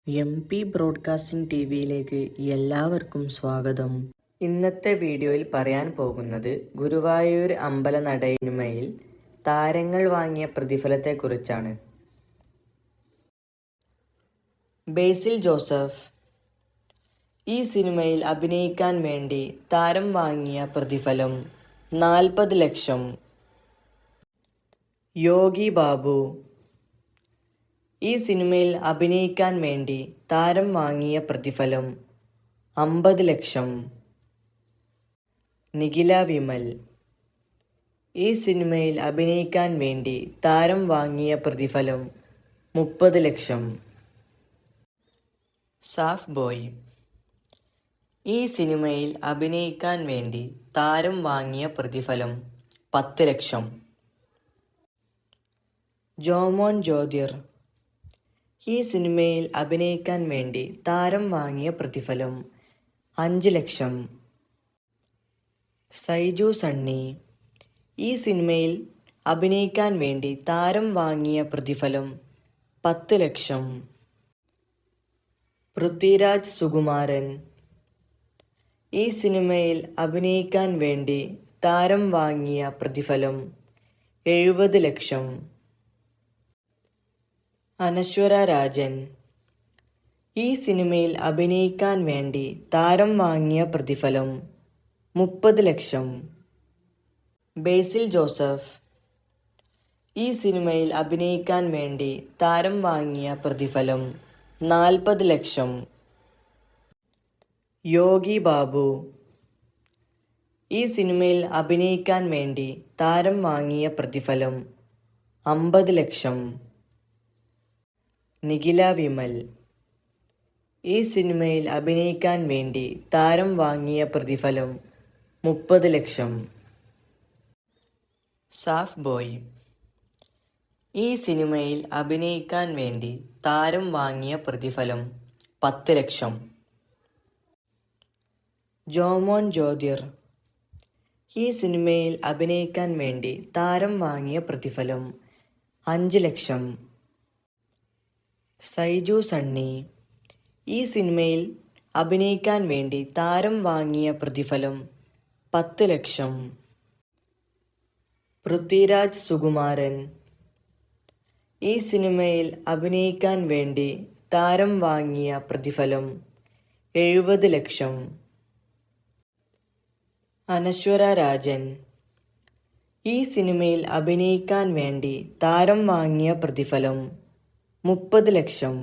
MP broadcasting ടിവിയിലേക്ക് എല്ലാവർക്കും സ്വാഗതം. ഇന്നത്തെ വീഡിയോയിൽ പറയാൻ പോകുന്നത് ഗുരുവായൂർ അമ്പലനടയിന്മേൽ താരങ്ങൾ വാങ്ങിയ പ്രതിഫലത്തെക്കുറിച്ചാണ്. ബേസിൽ ജോസഫ് ഈ സിനിമയിൽ അഭിനയിക്കാൻ വേണ്ടി താരം വാങ്ങിയ പ്രതിഫലം 40 ലക്ഷം. യോഗി ബാബു ഈ സിനിമയിൽ അഭിനയിക്കാൻ വേണ്ടി താരം വാങ്ങിയ പ്രതിഫലം 50 ലക്ഷം. നിഖില വിമൽ ഈ സിനിമയിൽ അഭിനയിക്കാൻ വേണ്ടി താരം വാങ്ങിയ പ്രതിഫലം 30 ലക്ഷം. സാഫ് ബോയ് ഈ സിനിമയിൽ അഭിനയിക്കാൻ വേണ്ടി താരം വാങ്ങിയ പ്രതിഫലം 10 ലക്ഷം. ജോമോൻ ജ്യോതിർ ഈ സിനിമയിൽ അഭിനയിക്കാൻ വേണ്ടി താരം വാങ്ങിയ പ്രതിഫലം 5 ലക്ഷം. സൈജു സണ്ണി ഈ സിനിമയിൽ അഭിനയിക്കാൻ വേണ്ടി താരം വാങ്ങിയ പ്രതിഫലം 10 ലക്ഷം. പൃഥ്വിരാജ് സുകുമാരൻ ഈ സിനിമയിൽ അഭിനയിക്കാൻ വേണ്ടി താരം വാങ്ങിയ പ്രതിഫലം 70 ലക്ഷം. അനശ്വര രാജൻ ഈ സിനിമയിൽ അഭിനയിക്കാൻ വേണ്ടി താരം വാങ്ങിയ പ്രതിഫലം 30 ലക്ഷം. ബേസിൽ ജോസഫ് ഈ സിനിമയിൽ അഭിനയിക്കാൻ വേണ്ടി താരം വാങ്ങിയ പ്രതിഫലം 40 ലക്ഷം. യോഗി ബാബു ഈ സിനിമയിൽ അഭിനയിക്കാൻ വേണ്ടി താരം വാങ്ങിയ പ്രതിഫലം 50 ലക്ഷം. നിഖില വിമൽ ഈ സിനിമയിൽ അഭിനയിക്കാൻ വേണ്ടി താരം വാങ്ങിയ പ്രതിഫലം 30 ലക്ഷം. സാഫ് ബോയ് ഈ സിനിമയിൽ അഭിനയിക്കാൻ വേണ്ടി താരം വാങ്ങിയ പ്രതിഫലം 10 ലക്ഷം. ജോമോൻ ജ്യോതിർ ഈ സിനിമയിൽ അഭിനയിക്കാൻ വേണ്ടി താരം വാങ്ങിയ പ്രതിഫലം 5 ലക്ഷം. സൈജു സണ്ണി ഈ സിനിമയിൽ അഭിനയിക്കാൻ വേണ്ടി താരം വാങ്ങിയ പ്രതിഫലം 10 ലക്ഷം. പൃഥ്വിരാജ് സുകുമാരൻ ഈ സിനിമയിൽ അഭിനയിക്കാൻ വേണ്ടി താരം വാങ്ങിയ പ്രതിഫലം 70 ലക്ഷം. അനശ്വര രാജൻ ഈ സിനിമയിൽ അഭിനയിക്കാൻ വേണ്ടി താരം വാങ്ങിയ പ്രതിഫലം 30 ലക്ഷം.